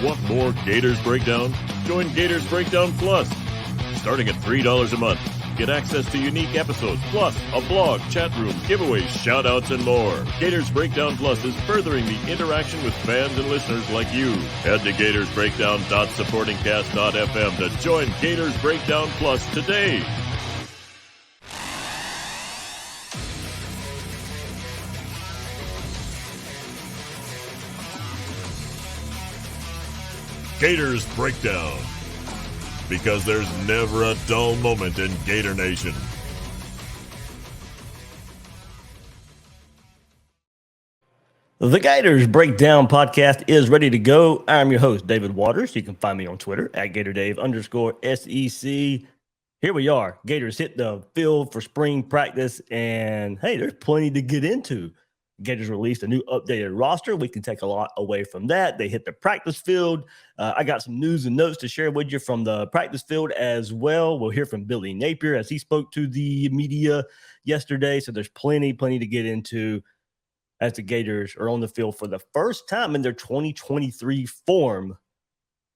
Want more Gators Breakdown? Join Gators Breakdown Plus. Starting at $3 a month, get access to unique episodes, plus a blog, chat room, giveaways, shout-outs, and more. Gators Breakdown Plus is furthering the interaction with fans and listeners like you. Head to gatorsbreakdown.supportingcast.fm to join Gators Breakdown Plus today. Gators Breakdown, because there's never a dull moment in Gator Nation. The Gators Breakdown podcast is ready to go. I'm your host, David Waters. You can find me on Twitter at GatorDave_SEC. Here we are. Gators hit the field for spring practice, and hey, there's plenty to get into. Gators released a new updated roster. We can take a lot away from that. They hit the practice field. I got some news and notes to share with you from the practice field as well. We'll hear from Billy Napier as he spoke to the media yesterday. So there's plenty to get into as the Gators are on the field for the first time in their 2023 form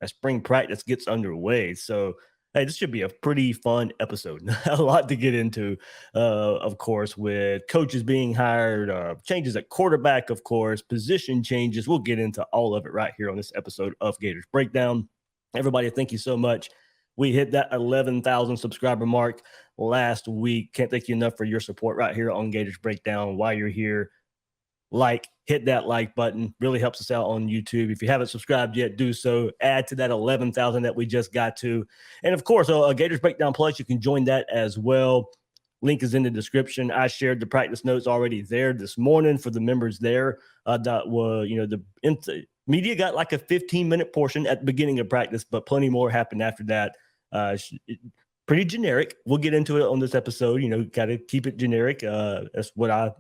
as spring practice gets underway. So hey, this should be a pretty fun episode. A lot to get into, of course, with coaches being hired, changes at quarterback, of course, position changes. We'll get into all of it right here on this episode of Gators Breakdown. Everybody, thank you so much. We hit that 11,000 subscriber mark last week. Can't thank you enough for your support right here on Gators Breakdown. While you're here, hit that like button. Really helps us out on YouTube. If you haven't subscribed yet, do so. Add to that 11,000 that we just got to. And of course, Gators Breakdown Plus, you can join that as well. Link is in the description. I shared the practice notes already there this morning for the members there. The media got like a 15-minute portion at the beginning of practice, but plenty more happened after that. Pretty generic. We'll get into it on this episode. Got to keep it generic. That's what I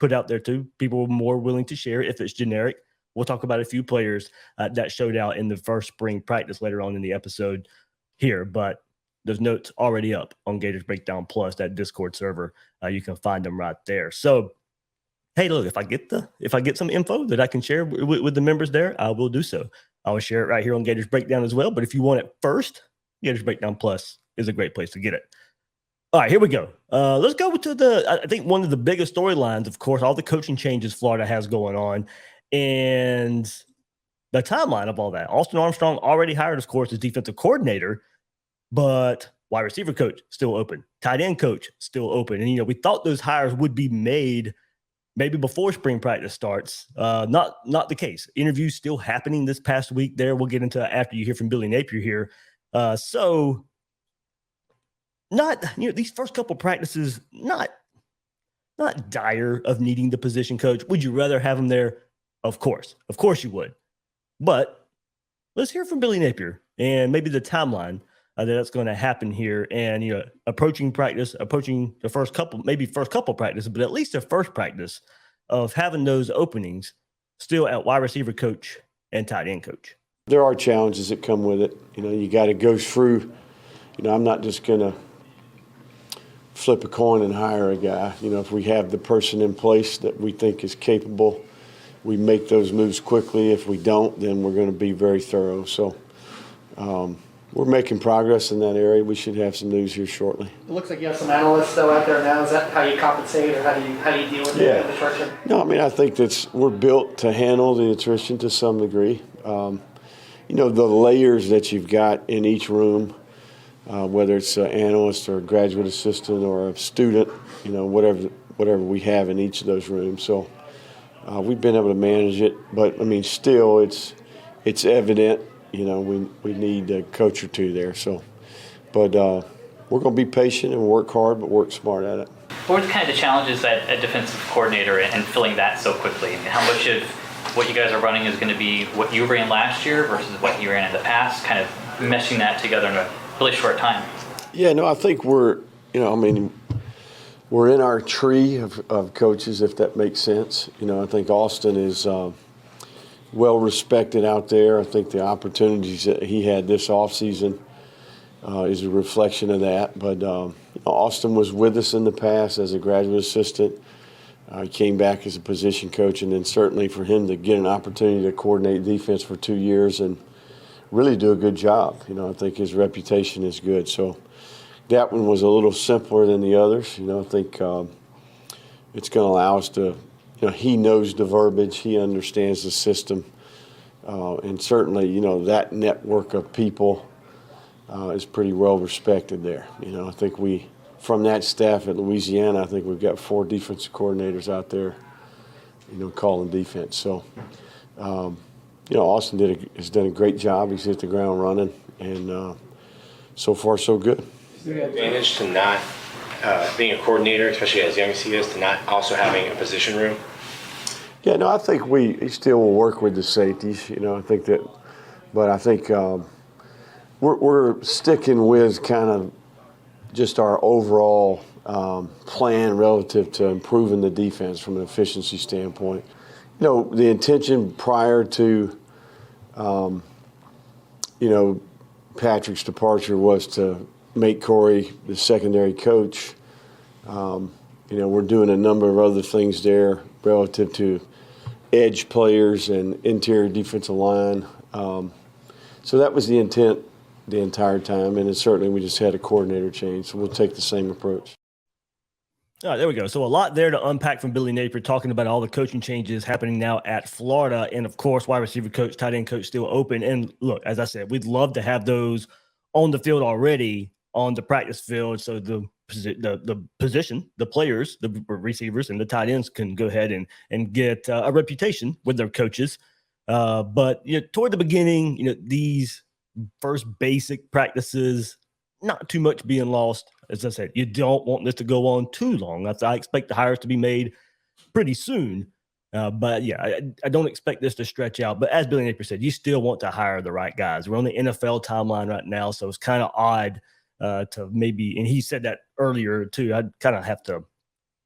put out there too. People are more willing to share if it's generic. We'll talk about a few players that showed out in the first spring practice later on in the episode here, but those notes already up on Gators Breakdown Plus, that Discord server. You can find them right there. So, hey, look, if I get some info that I can share with the members there, I will do so. I will share it right here on Gators Breakdown as well. But if you want it first, Gators Breakdown Plus is a great place to get it. All right, here we go. Let's go to I think one of the biggest storylines, of course, all the coaching changes Florida has going on and the timeline of all that. Austin Armstrong already hired, of course, as defensive coordinator, but wide receiver coach still open. Tight end coach still open. And, we thought those hires would be made maybe before spring practice starts. Not the case. Interviews still happening this past week there. We'll get into that after you hear from Billy Napier here. These first couple practices, not dire of needing the position coach. Would you rather have him there? Of course you would. But let's hear from Billy Napier and maybe the timeline that's going to happen here. And approaching the first couple practices, but at least the first practice of having those openings still at wide receiver coach and tight end coach. There are challenges that come with it. You got to go through. I'm not just going to flip a coin and hire a guy. If we have the person in place that we think is capable, we make those moves quickly. If we don't, then we're going to be very thorough. So we're making progress in that area. We should have some news here shortly. It looks like you have some analysts though out there now. Is that how you compensate, or how do you deal with the attrition? No, I think we're built to handle the attrition to some degree. The layers that you've got in each room, whether it's an analyst or a graduate assistant or a student, whatever we have in each of those rooms. So we've been able to manage it, but still it's evident. We need a coach or two there. So, but we're going to be patient and work hard, but work smart at it. What were kind of the challenges at a defensive coordinator and filling that so quickly? How much of what you guys are running is going to be what you ran last year versus what you ran in the past, kind of meshing that together in a really short time? Yeah, no, I think we're in our tree of coaches, if that makes sense. I think Austin is well respected out there. I think the opportunities that he had this offseason is a reflection of that. But Austin was with us in the past as a graduate assistant. He came back as a position coach, and then certainly for him to get an opportunity to coordinate defense for 2 years and really do a good job. I think his reputation is good. So that one was a little simpler than the others. I think it's going to allow us to, he knows the verbiage, he understands the system, and certainly, that network of people is pretty well respected there. I think from that staff at Louisiana, I think we've got 4 defensive coordinators out there, calling defense. So, Austin has done a great job. He's hit the ground running, and so far, so good. Is there an advantage to not being a coordinator, especially as young as he is, to not also having a position room? Yeah, no, I think we still will work with the safeties. I think that, but I think we're sticking with kind of just our overall plan relative to improving the defense from an efficiency standpoint. The intention prior to, Patrick's departure was to make Corey the secondary coach. We're doing a number of other things there relative to edge players and interior defensive line. So that was the intent the entire time, and certainly we just had a coordinator change, so we'll take the same approach. All right, there we go. So a lot there to unpack from Billy Napier, talking about all the coaching changes happening now at Florida. And, of course, wide receiver coach, tight end coach still open. And, look, as I said, we'd love to have those on the field already, on the practice field, so the position, the players, the receivers, and the tight ends can go ahead and get a reputation with their coaches. But toward the beginning, these first basic practices, not too much being lost. As I said, you don't want this to go on too long. I expect the hires to be made pretty soon. But yeah, I don't expect this to stretch out. But as Billy Napier said, you still want to hire the right guys. We're on the NFL timeline right now, so it's kind of odd to maybe, and he said that earlier too, I'd kind of have to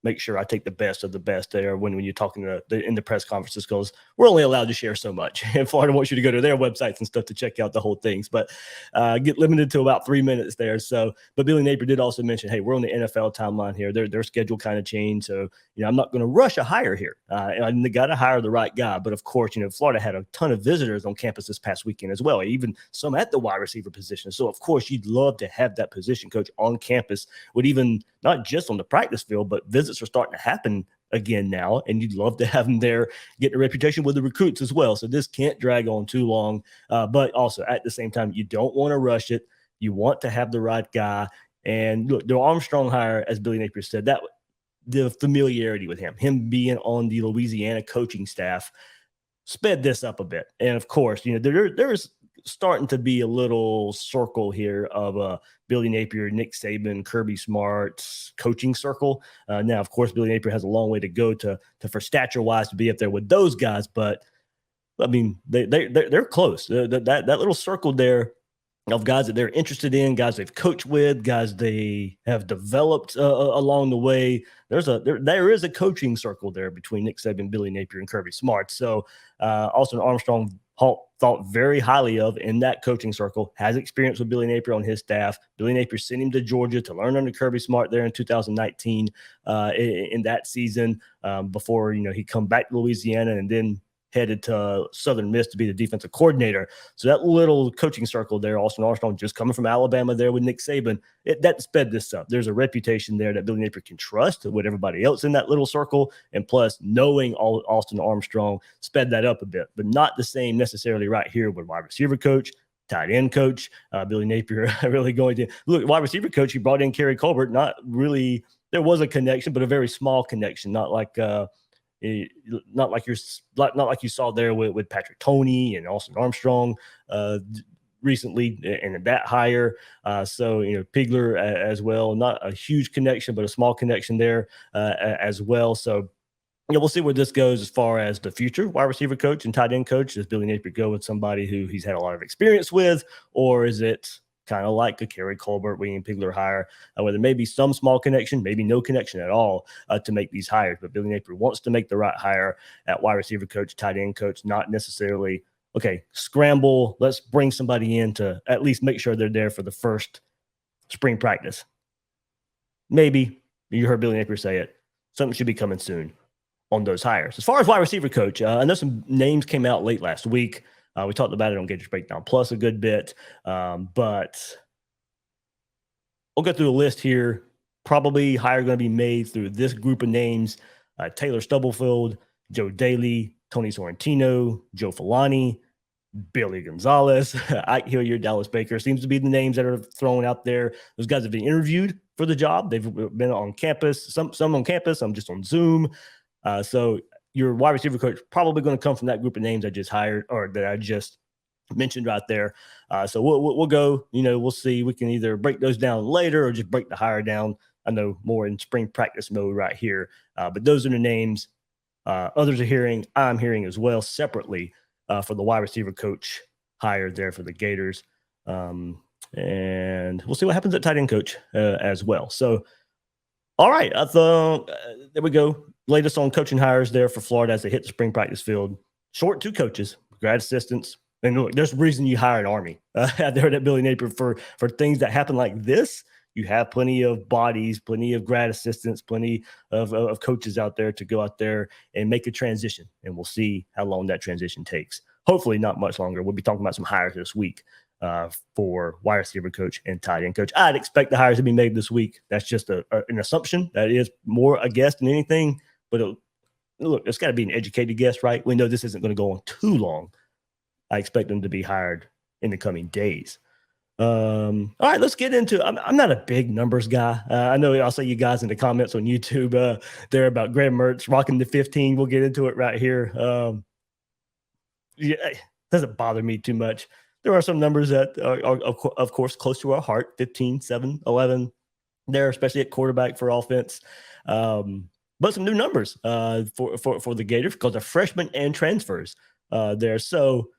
make sure I take the best of the best there when you're talking in the press conferences, because we're only allowed to share so much. And Florida wants you to go to their websites and stuff to check out the whole things, but get limited to about 3 minutes there. So, but Billy Napier did also mention, hey, we're on the NFL timeline here. Their schedule kind of changed. So, I'm not going to rush a hire here. And they got to hire the right guy. But of course, Florida had a ton of visitors on campus this past weekend as well, even some at the wide receiver position. So of course, you'd love to have that position coach on campus with even not just on the practice field, but visits are starting to happen again now, and you'd love to have them there getting a reputation with the recruits as well. So this can't drag on too long, but also at the same time, you don't want to rush it. You want to have the right guy. And look, the Armstrong hire, as Billy Napier said, that the familiarity with him being on the Louisiana coaching staff sped this up a bit. And of course, there's starting to be a little circle here of Billy Napier, Nick Saban, Kirby Smart's coaching circle. Now, of course, Billy Napier has a long way to go to for stature-wise to be up there with those guys, but I mean, they're close. That little circle there of guys that they're interested in, guys they've coached with, guys they have developed along the way. There is a coaching circle there between Nick Saban, Billy Napier, and Kirby Smart. So Austin Armstrong thought very highly of in that coaching circle, has experience with Billy Napier on his staff. Billy Napier sent him to Georgia to learn under Kirby Smart there in 2019 in that season before, he come back to Louisiana and then headed to Southern Miss to be the defensive coordinator. So that little coaching circle there, Austin Armstrong just coming from Alabama there with Nick Saban, that sped this up. There's a reputation there that Billy Napier can trust with everybody else in that little circle. And plus, knowing Austin Armstrong sped that up a bit, but not the same necessarily right here with wide receiver coach, tight end coach. Billy Napier really going to look, wide receiver coach, he brought in Kerry Colbert. Not really, there was a connection, but a very small connection, not like you saw there with Patrick Toney and Austin Armstrong recently, and that hire. So Pigler as well, not a huge connection, but a small connection there as well. So we'll see where this goes as far as the future wide receiver coach and tight end coach. Does Billy Napier go with somebody who he's had a lot of experience with, or is it kind of like a Kerry Colbert, William Pigler hire, where there may be some small connection, maybe no connection at all to make these hires. But Billy Napier wants to make the right hire at wide receiver coach, tight end coach, not necessarily, okay, scramble, let's bring somebody in to at least make sure they're there for the first spring practice. Maybe, you heard Billy Napier say it, something should be coming soon on those hires. As far as wide receiver coach, I know some names came out late last week. We talked about it on Gators Breakdown Plus a good bit, but we'll go through the list here. Probably hire going to be made through this group of names: Taylor Stubblefield, Joe Daly, Tony Sorrentino, Joe Filani, Billy Gonzalez, Ike Hilliard, Dallas Baker seems to be the names that are thrown out there. Those guys have been interviewed for the job. They've been on campus, some on campus, some just on Zoom. So your wide receiver coach probably going to come from that group of names I just hired or that I just mentioned right there. So we'll go, we'll see. We can either break those down later or just break the hire down. I know more in spring practice mode right here. But those are the names others are hearing. I'm hearing as well separately for the wide receiver coach hired there for the Gators. And we'll see what happens at tight end coach as well. So, all right. There we go. Latest on coaching hires there for Florida as they hit the spring practice field. Short 2 coaches, grad assistants. And look, there's a reason you hire an Army out there at Billy Napier for things that happen like this. You have plenty of bodies, plenty of grad assistants, plenty of coaches out there to go out there and make a transition. And we'll see how long that transition takes. Hopefully not much longer. We'll be talking about some hires this week for wide receiver coach and tight end coach. I'd expect the hires to be made this week. That's just an assumption. That is more a guess than anything. But look, it's got to be an educated guess, right? We know this isn't going to go on too long. I expect them to be hired in the coming days. All right, let's get into I'm not a big numbers guy. I know I'll say you guys in the comments on YouTube there about Graham Mertz rocking the 15. We'll get into it right here. Yeah, it doesn't bother me too much. There are some numbers that are of course, close to our heart, 15, 7, 11 there, especially at quarterback for offense. But some new numbers for the Gators because of freshmen and transfers there. So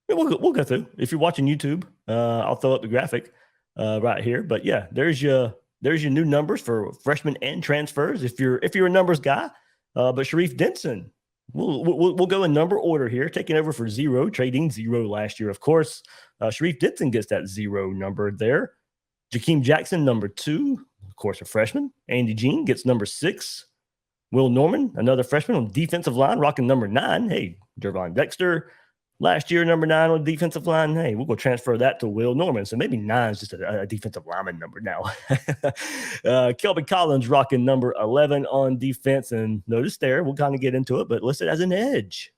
we'll go through. If you're watching YouTube, I'll throw up the graphic right here. But yeah, there's your new numbers for freshmen and transfers. If you're a numbers guy, but Sharif Denson, we'll go in number order here, taking over for 0, trading 0 last year. Of course, Sharif Denson gets that 0 number there. Jakeem Jackson, number 2, of course, a freshman. Andy Jean gets number 6. Will Norman, another freshman on defensive line, rocking number 9. Hey, Jervon Dexter. Last year, number 9 on the defensive line. Hey, we'll go transfer that to Will Norman. So maybe 9 is just a defensive lineman number now. Kelby Collins rocking number 11 on defense. And notice there, we'll kind of get into it, but listed as an edge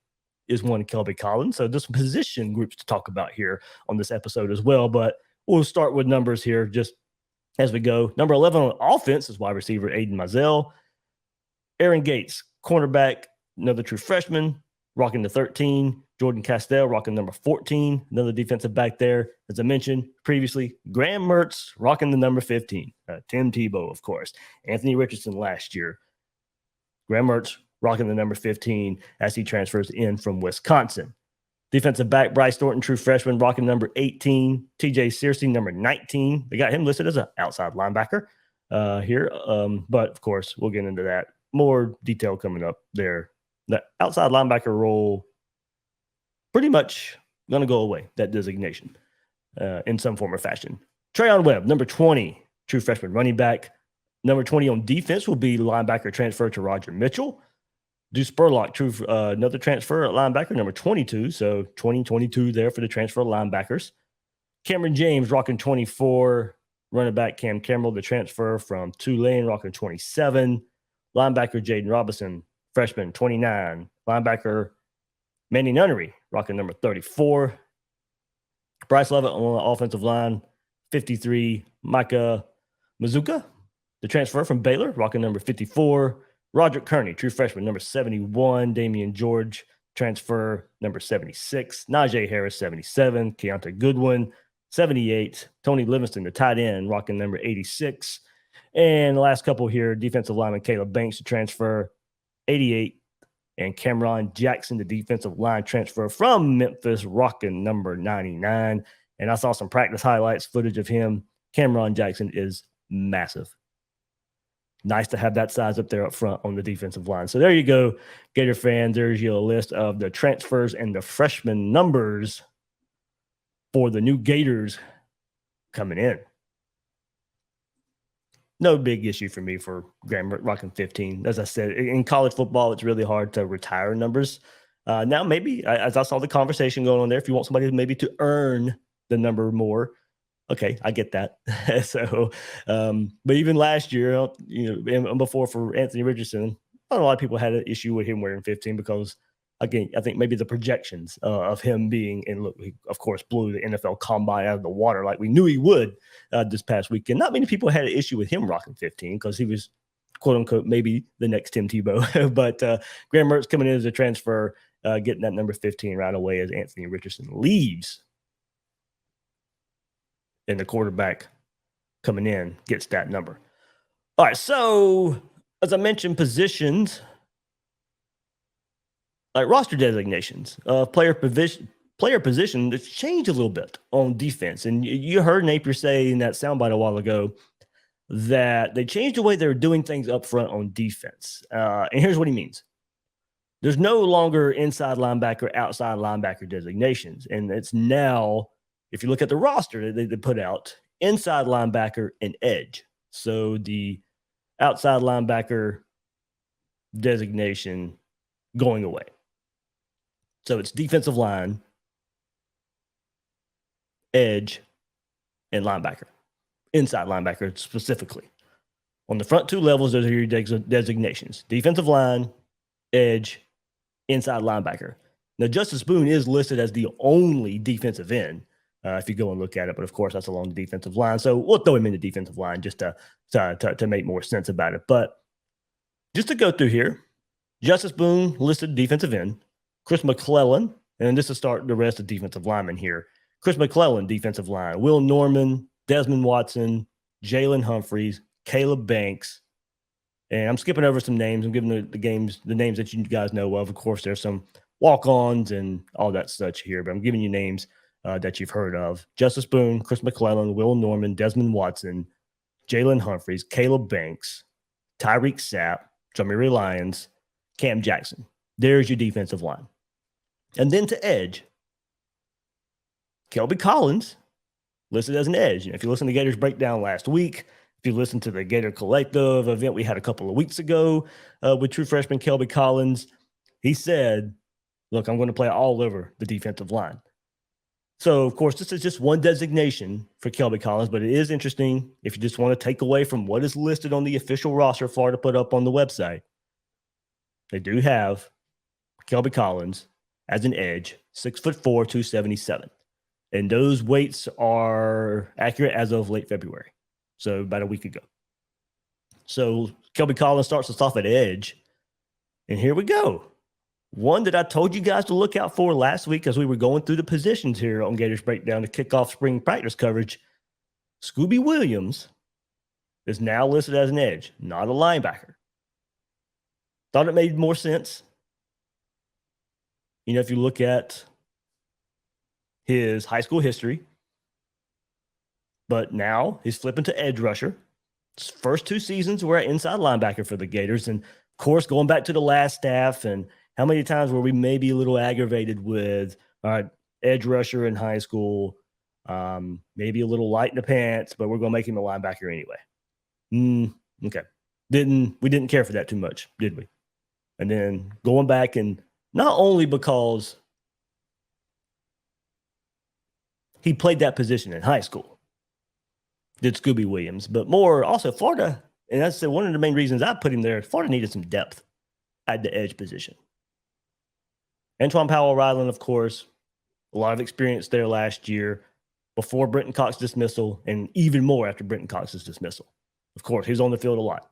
is one Kelby Collins. So there's some position groups to talk about here on this episode as well. But we'll start with numbers here just as we go. Number 11 on offense is wide receiver Aiden Mizell. Aaron Gates, cornerback, another true freshman, rocking the 13. Jordan Castell rocking number 14, another defensive back there. As I mentioned previously, Graham Mertz rocking the number 15. Tim Tebow, of course. Anthony Richardson last year. Graham Mertz rocking the number 15 as he transfers in from Wisconsin. Defensive back Bryce Thornton, true freshman, rocking number 18. TJ Searcy, number 19. They got him listed as an outside linebacker here. But, of course, we'll get into that. More detail coming up there. The outside linebacker role pretty much going to go away, that designation, in some form or fashion. Trayon Webb, number 20, true freshman running back. Number 20 on defense will be linebacker transfer to Roger Mitchell. Deuce Spurlock, true another transfer at linebacker, number 22. So 2022 there for the transfer linebackers. Cameron James rocking 24. Running back Cam Campbell, the transfer from Tulane, rocking 27. Linebacker Jaden Robinson, freshman, 29. Linebacker Manny Nunnery, rocking number 34. Bryce Levitt on the offensive line, 53. Micah Mazuka, the transfer from Baylor, rocking number 54. Roderick Kearney, true freshman, number 71. Damian George, transfer, number 76. Najee Harris, 77. Keontae Goodwin, 78. Tony Livingston, the tight end, rocking number 86. And the last couple here, defensive lineman Caleb Banks, the transfer, 88. And Cameron Jackson, the defensive line transfer from Memphis, rocking number 99. And I saw some practice highlights, footage of him. Cameron Jackson is massive. Nice to have that size up there up front on the defensive line. So there you go, Gator fans. There's your list of the transfers and the freshman numbers for the new Gators coming in. No big issue for me for Graham rocking 15. As I said, in college football, it's really hard to retire numbers. Now, maybe as I saw the conversation going on there, if you want somebody maybe to earn the number more, okay, I get that. So, but even last year, and before for Anthony Richardson, a lot of people had an issue with him wearing 15 because, again, I think maybe the projections of him being, and look, he, of course, blew the NFL combine out of the water like we knew he would this past weekend. Not many people had an issue with him rocking 15 because he was, quote unquote, maybe the next Tim Tebow. But Graham Mertz coming in as a transfer, getting that number 15 right away as Anthony Richardson leaves. And the quarterback coming in gets that number. All right, so as I mentioned, positions, like roster designations, player position, it's changed a little bit on defense. And you heard Napier say in that soundbite a while ago that they changed the way they're doing things up front on defense. And here's what he means. There's no longer inside linebacker, outside linebacker designations. And it's now, if you look at the roster, they put out inside linebacker and edge. So the outside linebacker designation going away. So it's defensive line, edge, and linebacker. Inside linebacker specifically. On the front two levels, those are your designations. Defensive line, edge, inside linebacker. Now, Justice Boone is listed as the only defensive end if you go and look at it, but of course, that's along the defensive line. So we'll throw him in the defensive line just to make more sense about it. But just to go through here, Justice Boone listed defensive end. Chris McClellan, and this is start the rest of defensive linemen here. Chris McClellan, defensive line. Will Norman, Desmond Watson, Jalen Humphreys, Caleb Banks. And I'm skipping over some names. I'm giving the names that you guys know of. Of course, there's some walk-ons and all that such here, but I'm giving you names that you've heard of. Justice Boone, Chris McClellan, Will Norman, Desmond Watson, Jalen Humphreys, Caleb Banks, Tyreek Sapp, Jamiri Lyons, Cam Jackson. There's your defensive line. And then to edge, Kelby Collins, listed as an edge. If you listen to Gators Breakdown last week, if you listen to the Gator Collective event we had a couple of weeks ago with true freshman Kelby Collins, he said, look, I'm going to play all over the defensive line. So, of course, this is just one designation for Kelby Collins, but it is interesting if you just want to take away from what is listed on the official roster Florida put up on the website. They do have Kelby Collins as an edge, 6'4", 277. And those weights are accurate as of late February. So about a week ago. So Kelby Collins starts us off at edge. And here we go. One that I told you guys to look out for last week as we were going through the positions here on Gators Breakdown to kick off spring practice coverage. Scooby Williams is now listed as an edge, not a linebacker. Thought it made more sense. If you look at his high school history, but now he's flipping to edge rusher. His first 2 seasons were at inside linebacker for the Gators. And, of course, going back to the last staff and how many times were we maybe a little aggravated with edge rusher in high school, maybe a little light in the pants, but we're going to make him a linebacker anyway. Okay. We didn't care for that too much, did we? And then going back, and not only because he played that position in high school, did Scooby Williams, but more also Florida, and that's one of the main reasons I put him there. Florida needed some depth at the edge position. Antoine Powell-Ryland, of course, a lot of experience there last year before Brenton Cox's dismissal, and even more after Brenton Cox's dismissal. Of course, he's on the field a lot.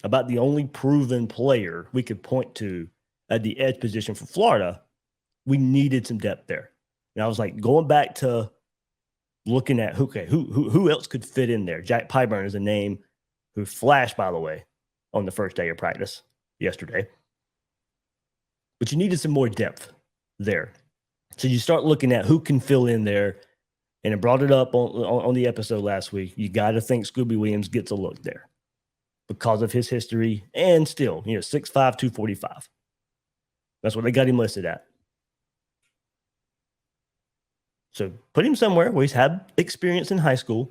About the only proven player we could point to at the edge position for Florida, we needed some depth there. And I was like, going back to looking at who else could fit in there. Jack Pyburn is a name who flashed, by the way, on the first day of practice yesterday. But you needed some more depth there. So you start looking at who can fill in there. And I brought it up on the episode last week. You got to think Scooby Williams gets a look there because of his history and still, 6'5", 245. That's what they got him listed at. So put him somewhere where he's had experience in high school.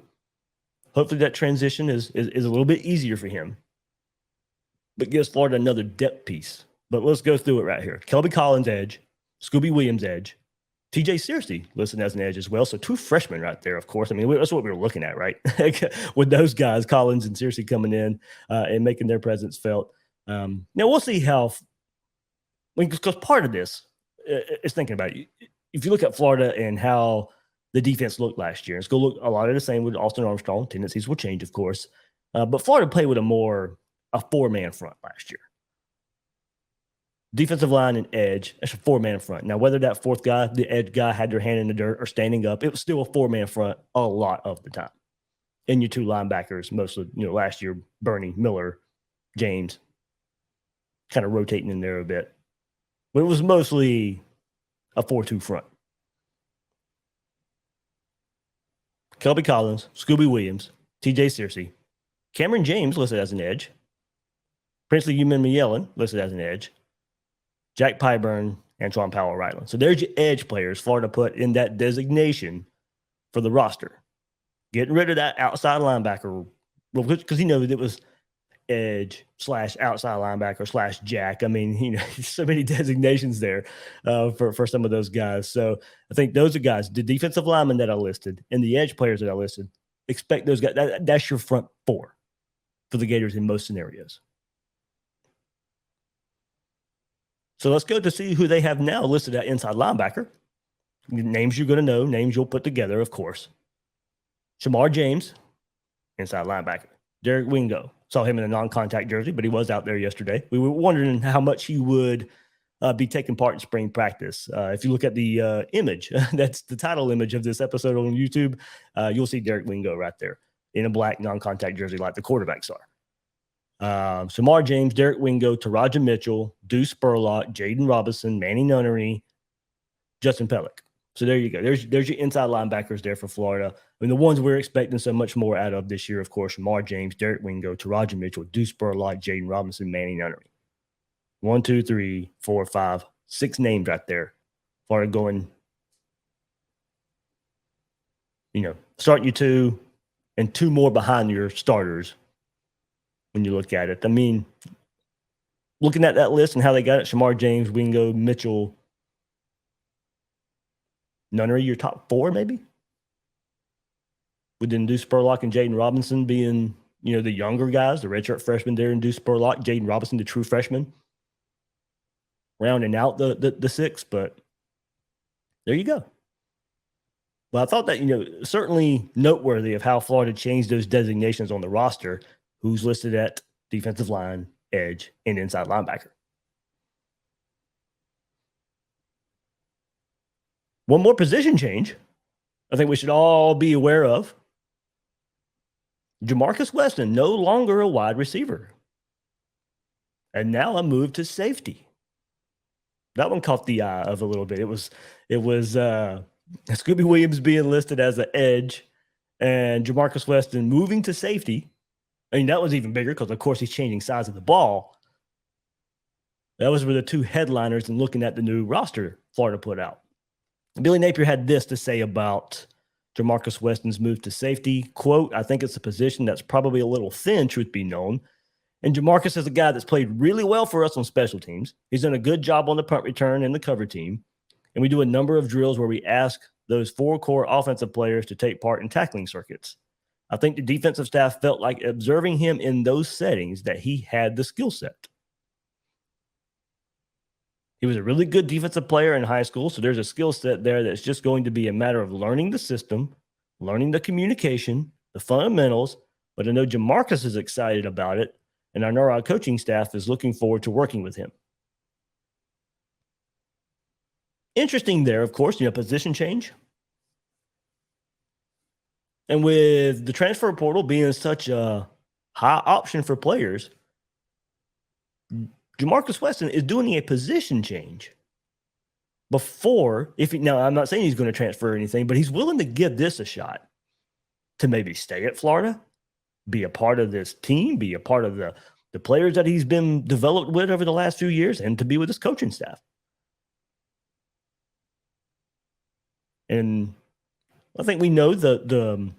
Hopefully that transition is a little bit easier for him. But gives Florida another depth piece but let's go through it right here. Kelby Collins, edge. Scooby Williams, edge. TJ Searcy listed as an edge as well. So 2 freshmen right there, of course. I mean, that's what we were looking at, right? With those guys, Collins and Searcy coming in and making their presence felt. Now, we'll see how – because part of this is thinking about it. If you look at Florida and how the defense looked last year, it's going to look a lot of the same with Austin Armstrong. Tendencies will change, of course. But Florida played with a 4-man front last year. Defensive line and edge, that's a 4-man front. Now, whether that fourth guy, the edge guy, had their hand in the dirt or standing up, it was still a 4-man front a lot of the time. And your 2 linebackers, mostly, last year, Bernie, Miller, James, kind of rotating in there a bit. But it was mostly a 4-2 front. Kelby Collins, Scooby Williams, TJ Searcy, Cameron James listed as an edge, Princely Uman-Yellen listed as an edge, Jack Pyburn, Antoine Powell-Ryland. So there's your edge players Florida put in that designation for the roster. Getting rid of that outside linebacker, because it was edge / outside linebacker / jack. I mean, so many designations there for some of those guys. So I think those are guys, the defensive linemen that I listed and the edge players that I listed, expect those guys. That's your front 4 for the Gators in most scenarios. So let's go to see who they have now listed at inside linebacker. Names you're going to know, names you'll put together, of course. Shamar James, inside linebacker. Derek Wingo. Saw him in a non-contact jersey, but he was out there yesterday. We were wondering how much he would be taking part in spring practice. If you look at the image, that's the title image of this episode on YouTube, you'll see Derek Wingo right there in a black non-contact jersey like the quarterbacks are. Shamar James, Derek Wingo, Taraja Mitchell, Deuce Spurlock, Jaden Robinson, Manny Nunnery, Justin Pellick. So there you go. There's your inside linebackers there for Florida. I mean, the ones we're expecting so much more out of this year, of course, Shamar James, Derek Wingo, Taraja Mitchell, Deuce Spurlock, Jaden Robinson, Manny Nunnery. 1, 2, 3, 4, 5, 6 names right there. Florida going, starting you 2 and 2 more behind your starters. When you look at it, I mean, looking at that list and how they got it, Shamar James, Wingo, Mitchell, Nunnery, your top 4 maybe? With then Deuce Spurlock and Jaden Robinson being, the younger guys, the redshirt freshmen there, and Deuce Spurlock, Jaden Robinson, the true freshman. Rounding out the 6, but there you go. Well, I thought that, certainly noteworthy of how Florida changed those designations on the roster. Who's listed at defensive line, edge, and inside linebacker. One more position change I think we should all be aware of. Jamarcus Weston, no longer a wide receiver. And now a move to safety. That one caught the eye of a little bit. It was Scooby Williams being listed as an edge and Jamarcus Weston moving to safety. I mean, that was even bigger because, of course, he's changing size of the ball. That was were the 2 headliners and looking at the new roster Florida put out. Billy Napier had this to say about Jamarcus Weston's move to safety. Quote, I think it's a position that's probably a little thin, truth be known. And Jamarcus is a guy that's played really well for us on special teams. He's done a good job on the punt return and the cover team. And we do a number of drills where we ask those 4 core offensive players to take part in tackling circuits. I think the defensive staff felt like observing him in those settings that he had the skill set. He was a really good defensive player in high school, so there's a skill set there that's just going to be a matter of learning the system, learning the communication, the fundamentals, but I know Jamarcus is excited about it, and I know our coaching staff is looking forward to working with him. Interesting there, of course, position change. And with the transfer portal being such a high option for players, Jamarcus Weston is doing a position change before, now I'm not saying he's going to transfer or anything, but he's willing to give this a shot to maybe stay at Florida, be a part of this team, be a part of the players that he's been developed with over the last few years, and to be with his coaching staff. And I think we know the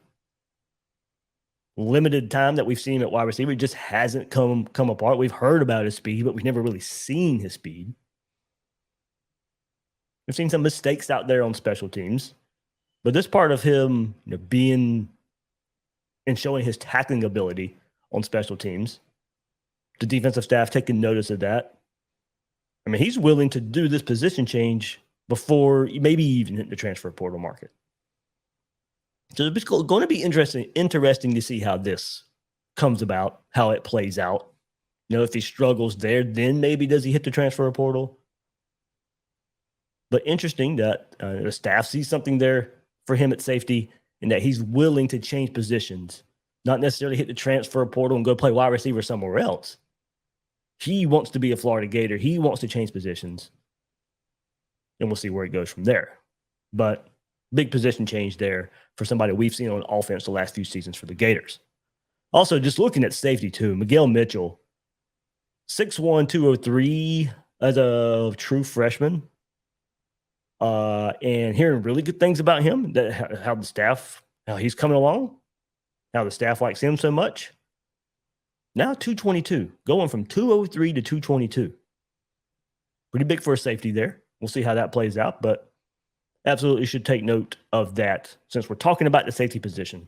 limited time that we've seen him at wide receiver, it just hasn't come apart. We've heard about his speed, but we've never really seen his speed. We've seen some mistakes out there on special teams, but this part of him, being and showing his tackling ability on special teams, the defensive staff taking notice of that. I mean, he's willing to do this position change before maybe even hit the transfer portal market. So it's going to be interesting to see how this comes about, how it plays out. If he struggles there, then maybe does he hit the transfer portal? But interesting that the staff sees something there for him at safety and that he's willing to change positions, not necessarily hit the transfer portal and go play wide receiver somewhere else. He wants to be a Florida Gator. He wants to change positions. And we'll see where it goes from there. But big position change there for somebody we've seen on offense the last few seasons for the Gators. Also, just looking at safety too, Miguel Mitchell, 6'1", 203 as a true freshman. And hearing really good things about him, that how he's coming along, how the staff likes him so much. Now 222, going from 203 to 222. Pretty big for a safety there. We'll see how that plays out, but absolutely should take note of that since we're talking about the safety position.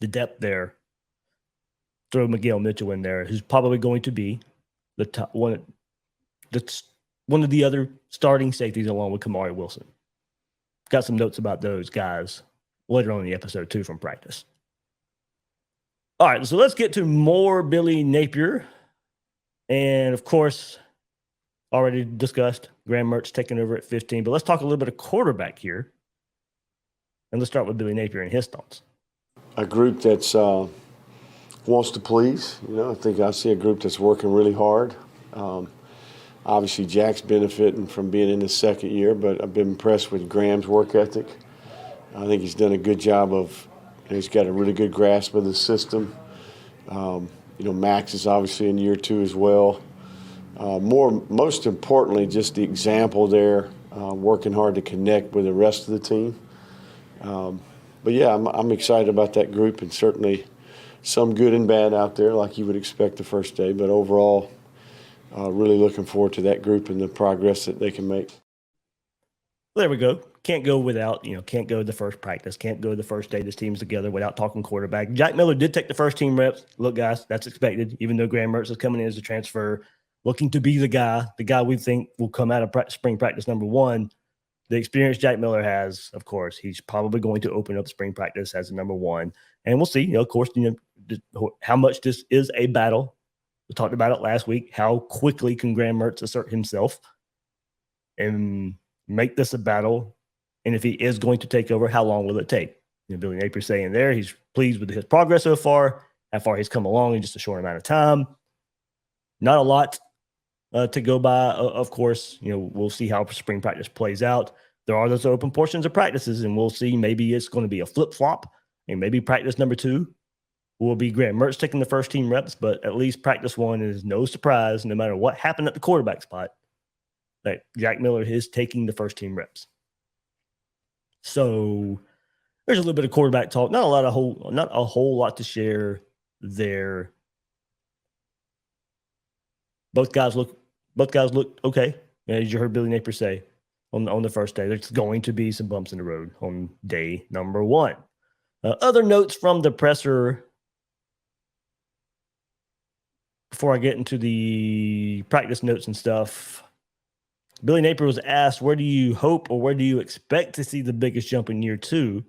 The depth there. Throw Miguel Mitchell in there, who's probably going to be the top one. That's one of the other starting safeties along with Kamari Wilson. Got some notes about those guys later on in the episode too from practice. All right, so let's get to more Billy Napier. And of course, already discussed Graham Mertz taking over at 15, but let's talk a little bit of quarterback here. And let's start with Billy Napier and his thoughts. A group that's wants to please. I think I see a group that's working really hard. Obviously, Jack's benefiting from being in his second year, but I've been impressed with Graham's work ethic. I think he's done a good job of, he's got a really good grasp of the system. Max is obviously in year 2 as well. Most importantly, just the example there, working hard to connect with the rest of the team. But yeah, I'm excited about that group, and certainly some good and bad out there, like you would expect the first day. But overall, really looking forward to that group and the progress that they can make. There we go. Can't go without, can't go to the first practice, can't go to the first day this team's together without talking quarterback. Jack Miller did take the first team reps. Look, guys, that's expected, even though Graham Mertz is coming in as a transfer, looking to be the guy we think will come out of spring practice number 1. The experience Jack Miller has, of course, he's probably going to open up spring practice as a number 1. And we'll see, of course, how much this is a battle. We talked about it last week. How quickly can Graham Mertz assert himself and make this a battle? And if he is going to take over, how long will it take? Billy Napier saying there he's pleased with his progress so far, how far he's come along in just a short amount of time. Not a lot to go by, of course. We'll see how spring practice plays out. There are those open portions of practices, and we'll see. Maybe it's going to be a flip-flop, and maybe practice number 2 will be Graham Mertz taking the first team reps, but at least practice 1 is no surprise, no matter what happened at the quarterback spot, that Jack Miller is taking the first team reps. So there's a little bit of quarterback talk. Not a whole lot to share there. Both guys look okay. As you heard Billy Napier say on the first day, there's going to be some bumps in the road on day number 1. Other notes from the presser before I get into the practice notes and stuff. Billy Napier was asked, where do you hope or where do you expect to see the biggest jump in year 2?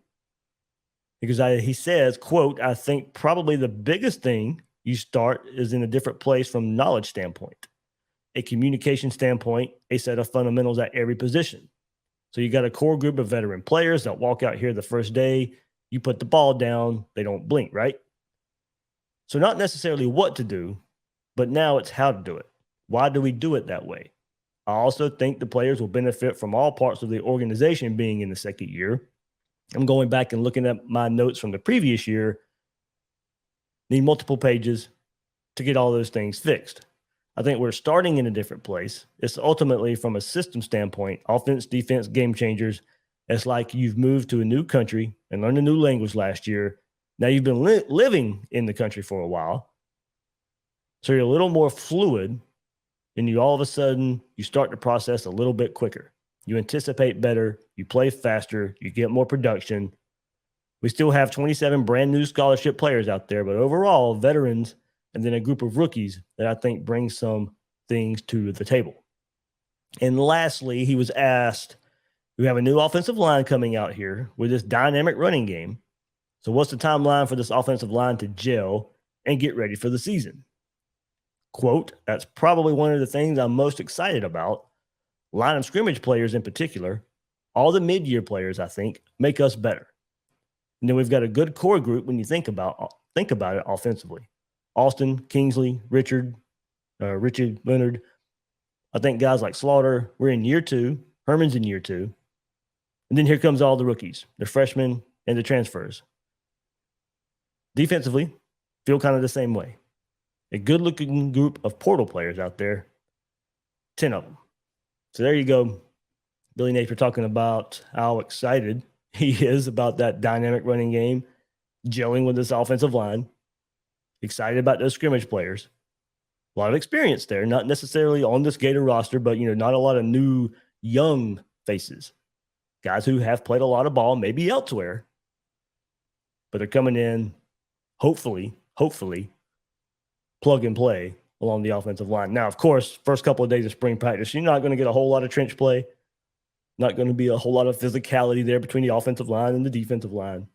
Because he says, quote, I think probably the biggest thing you start is in a different place from knowledge standpoint, a communication standpoint, a set of fundamentals at every position. So you got a core group of veteran players that walk out here the first day. You put the ball down, they don't blink, right? So not necessarily what to do, but now it's how to do it. Why do we do it that way? I also think the players will benefit from all parts of the organization being in the second year. I'm going back and looking at my notes from the previous year. Need multiple pages to get all those things fixed. I think we're starting in a different place. It's ultimately from a system standpoint, offense, defense, game changers. It's like you've moved to a new country and learned a new language last year, Now you've been living in the country for a while, so you're a little more fluid, and you all of a sudden you start the process a little bit quicker. You anticipate better, you play faster, you get more production. We still have 27 brand new scholarship players out there, but overall, veterans and then a group of rookies that I think bring some things to the table. And lastly, he was asked, we have a new offensive line coming out here with this dynamic running game. So what's the timeline for this offensive line to gel and get ready for the season? Quote, that's probably one of the things I'm most excited about. Line of scrimmage players in particular, all the mid-year players, I think, make us better. And then we've got a good core group when you think about it offensively. Austin, Kingsley, Richard, Leonard. I think guys like Slaughter, we're in year 2. Herman's in year 2. And then here comes all the rookies, the freshmen and the transfers. Defensively, feel kind of the same way. A good-looking group of portal players out there, 10 of them. So there you go. Billy Napier talking about how excited he is about that dynamic running game, gelling with this offensive line, excited about those scrimmage players. A lot of experience there, not necessarily on this Gator roster, but, not a lot of new young faces. Guys who have played a lot of ball, maybe elsewhere, but they're coming in, hopefully, plug and play along the offensive line. Now, of course, first couple of days of spring practice, you're not going to get a whole lot of trench play. Not going to be a whole lot of physicality there between the offensive line and the defensive line.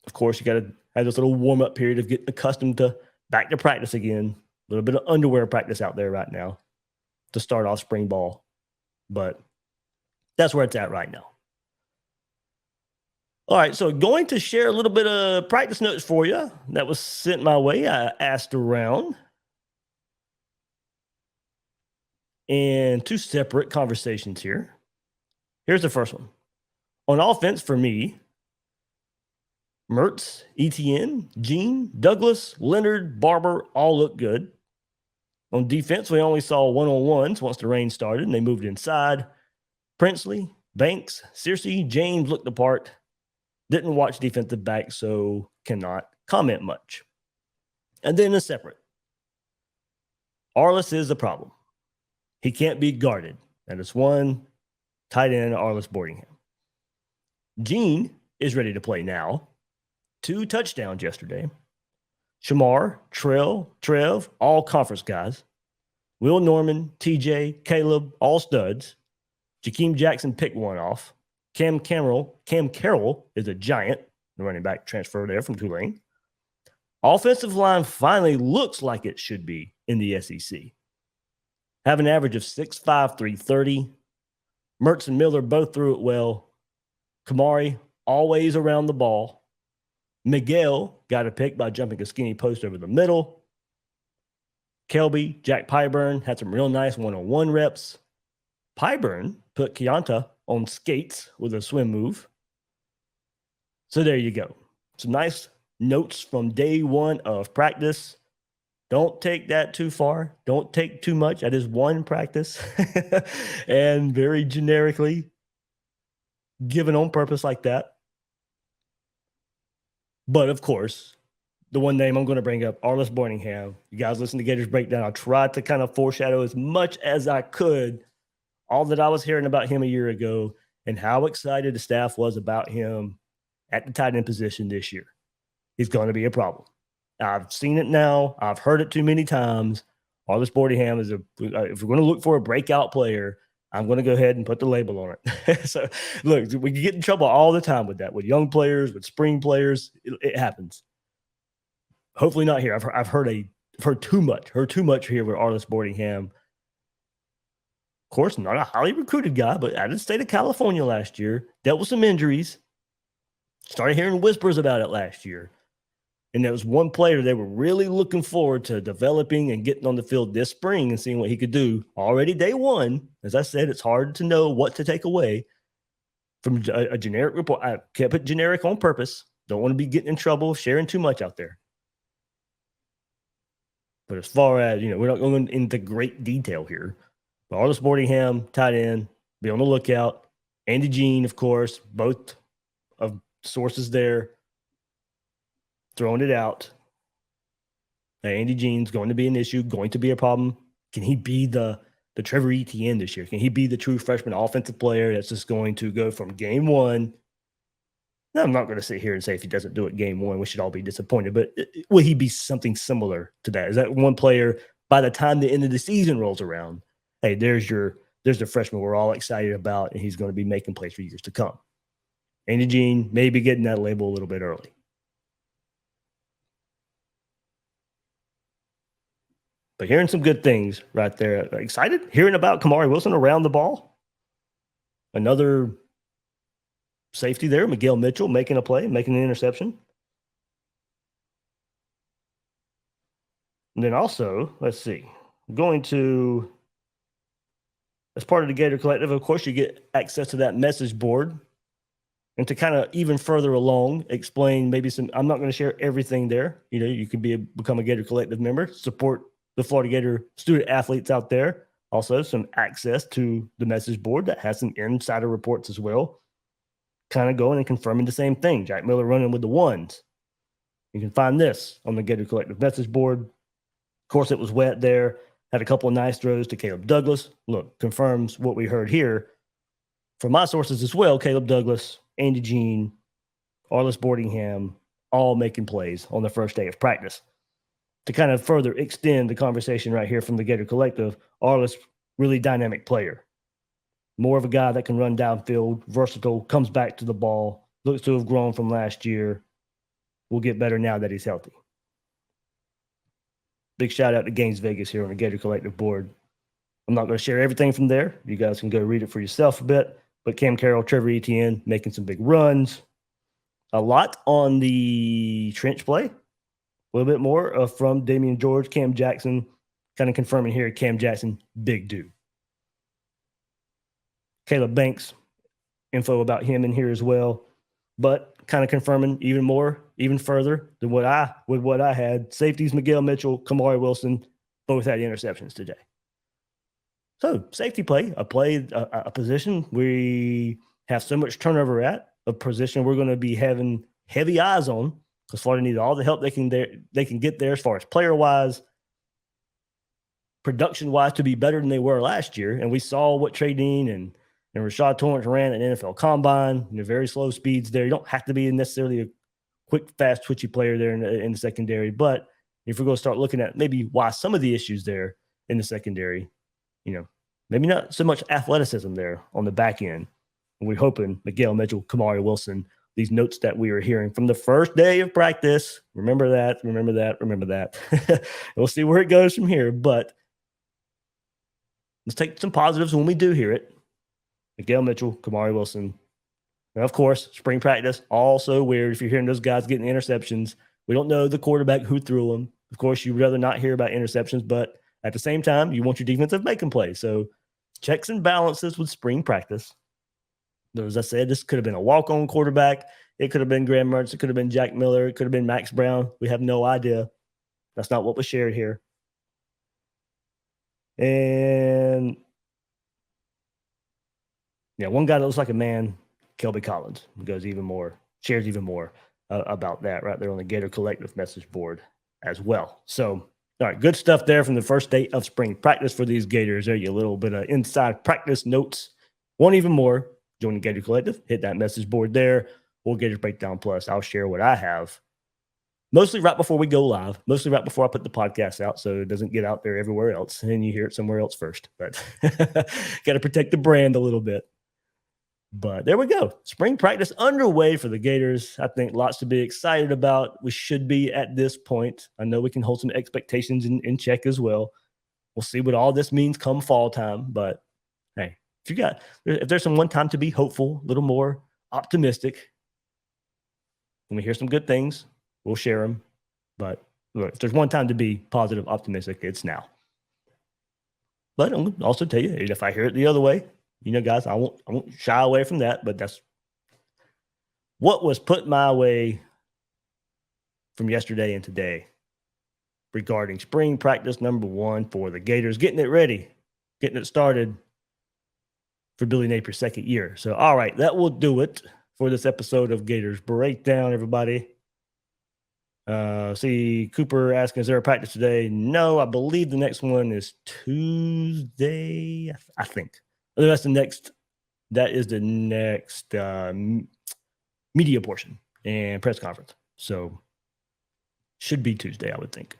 Of course, you got to have this little warm-up period of getting accustomed to back to practice again. A little bit of underwear practice out there right now to start off spring ball. But that's where it's at right now. All right, so going to share a little bit of practice notes for you that was sent my way. I asked around. And 2 separate conversations here. Here's the first one. On offense, for me, Mertz, Etienne, Gene, Douglas, Leonard, Barber all look good. On defense, we only saw one-on-ones once the rain started, and they moved inside. Princely, Banks, Searcy, James looked the part. Didn't watch defensive back, so cannot comment much. And then a separate. Arliss is the problem. He can't be guarded. That is one tight end, Arliss Boardingham. Gene is ready to play now. 2 touchdowns yesterday. Shamar, Trev, all conference guys. Will Norman, TJ, Caleb, all studs. Jakeem Jackson picked one off. Cam Carroll is a giant. The running back transfer there from Tulane. Offensive line finally looks like it should be in the SEC. Have an average of 6'5", 330. Mertz and Miller both threw it well. Kamari always around the ball. Miguel got a pick by jumping a skinny post over the middle. Kelby, Jack Pyburn had some real nice one-on-one reps. Pyburn put Keonta on skates with a swim move. So there you go. Some nice notes from day 1 of practice. Don't take that too far. Don't take too much. That is one practice and very generically given on purpose like that. But of course, the one name I'm going to bring up, Arliss Boardingham. You guys listen to Gators Breakdown. I tried to kind of foreshadow as much as I could all that I was hearing about him a year ago and how excited the staff was about him at the tight end position this year. He's going to be a problem. I've seen it now. I've heard it too many times. Arliss Boardingham is if we're going to look for a breakout player, I'm going to go ahead and put the label on it. So, look, we get in trouble all the time with that, with young players, with spring players. It happens. Hopefully not here. I've heard too much here with Arliss Boardingham. Of course, not a highly recruited guy, but out of the state of California last year, dealt with some injuries. Started hearing whispers about it last year. And there was one player they were really looking forward to developing and getting on the field this spring and seeing what he could do already day 1. As I said, it's hard to know what to take away from a generic report. I kept it generic on purpose. Don't want to be getting in trouble, sharing too much out there. But as far as, we're not going into great detail here. But Arliss Boardingham, tight end, be on the lookout. Andy Jean, of course, both of sources there. throwing it out. Andy Jean's going to be an issue, going to be a problem. Can he be the Trevor Etienne this year? Can he be the true freshman offensive player that's just going to go from game one? Now, I'm not going to sit here and say if he doesn't do it game one, we should all be disappointed, but will he be something similar to that? Is that one player by the time the end of the season rolls around? Hey, there's the freshman we're all excited about, and he's going to be making plays for years to come. Andy Jean may be getting that label a little bit early. But hearing some good things right there. Excited hearing about Kamari Wilson around the ball. Another safety there, Miguel Mitchell making a play, making an interception. And then also, let's see, going to, as part of the Gator Collective, of course, you get access to that message board. And to kind of even further along, explain maybe some, I'm not going to share everything there. You know, you could become a Gator Collective member, support the Florida Gator student athletes out there. Also, some access to the message board that has some insider reports as well. Kind of going and confirming the same thing. Jack Miller running with the ones. You can find this on the Gator Collective message board. Of course, it was wet there. Had a couple of nice throws to Caleb Douglas. Look, confirms what we heard here from my sources as well. Caleb Douglas, Andy Jean, Arliss Boardingham, all making plays on the first day of practice. To kind of further extend the conversation right here from the Gator Collective, Arliss, really dynamic player. More of a guy that can run downfield, versatile, comes back to the ball, looks to have grown from last year. Will get better now that he's healthy. Big shout out to Gaines Vegas here on the Gator Collective board. I'm not going to share everything from there. You guys can go read it for yourself a bit. But Cam Carroll, Trevor Etienne making some big runs. A lot on the trench play. A little bit more from Damian George, Cam Jackson. Kind of confirming here, Cam Jackson, big dude. Caleb Banks, info about him in here as well. But kind of confirming even more, even further than what I had. Safeties, Miguel Mitchell, Kamari Wilson, both had interceptions today. So safety play, a position we have so much turnover at, a position we're going to be having heavy eyes on because Florida needs all the help they can get there as far as player-wise, production-wise to be better than they were last year. And we saw what Trey Dean and Rashad Torrance ran at NFL Combine, very slow speeds there. You don't have to be necessarily a quick, fast, twitchy player there in the secondary. But if we're going to start looking at maybe why some of the issues there in the secondary, maybe not so much athleticism there on the back end. And we're hoping Miguel Mitchell, Kamari Wilson, these notes that we were hearing from the first day of practice. Remember that. We'll see where it goes from here. But let's take some positives when we do hear it. Miguel Mitchell, Kamari Wilson. And of course, spring practice, also weird if you're hearing those guys getting interceptions. We don't know the quarterback who threw them. Of course, you'd rather not hear about interceptions, but at the same time, you want your defensive making plays. So checks and balances with spring practice. Though, as I said, this could have been a walk-on quarterback. It could have been Graham Mertz. It could have been Jack Miller. It could have been Max Brown. We have no idea. That's not what was shared here. And one guy that looks like a man, Kelby Collins, shares even more about that right there on the Gator Collective message board as well. So, all right, good stuff there from the first day of spring practice for these Gators. There you a little bit of inside practice notes. Want even more? Join the Gator Collective. Hit that message board there. Or Gators Breakdown Plus. I'll share what I have. Mostly right before we go live. Mostly right before I put the podcast out so it doesn't get out there everywhere else. And you hear it somewhere else first. But got to protect the brand a little bit. But there we go. Spring practice underway for the Gators. I think lots to be excited about. We should be at this point. I know we can hold some expectations in check as well. We'll see what all this means come fall time. But hey, if there's some one time to be hopeful, a little more optimistic, when we hear some good things, we'll share them. But look, if there's one time to be positive, optimistic, it's now. But I'm going to also tell you, if I hear it the other way, guys, I won't shy away from that, but that's what was put my way from yesterday and today regarding spring practice number 1 for the Gators, getting it ready, getting it started for Billy Napier's second year. So, all right, that will do it for this episode of Gators Breakdown, everybody. See Cooper asking, is there a practice today? No, I believe the next one is Tuesday. I think that's the next. That is the next media portion and press conference. So should be Tuesday, I would think.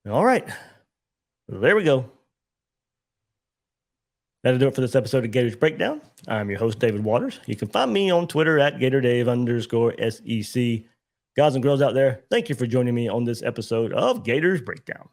All right, there we go. That'll do it for this episode of Gators Breakdown. I'm your host, David Waters. You can find me on Twitter at GatorDave_SEC. Guys and girls out there, thank you for joining me on this episode of Gators Breakdown.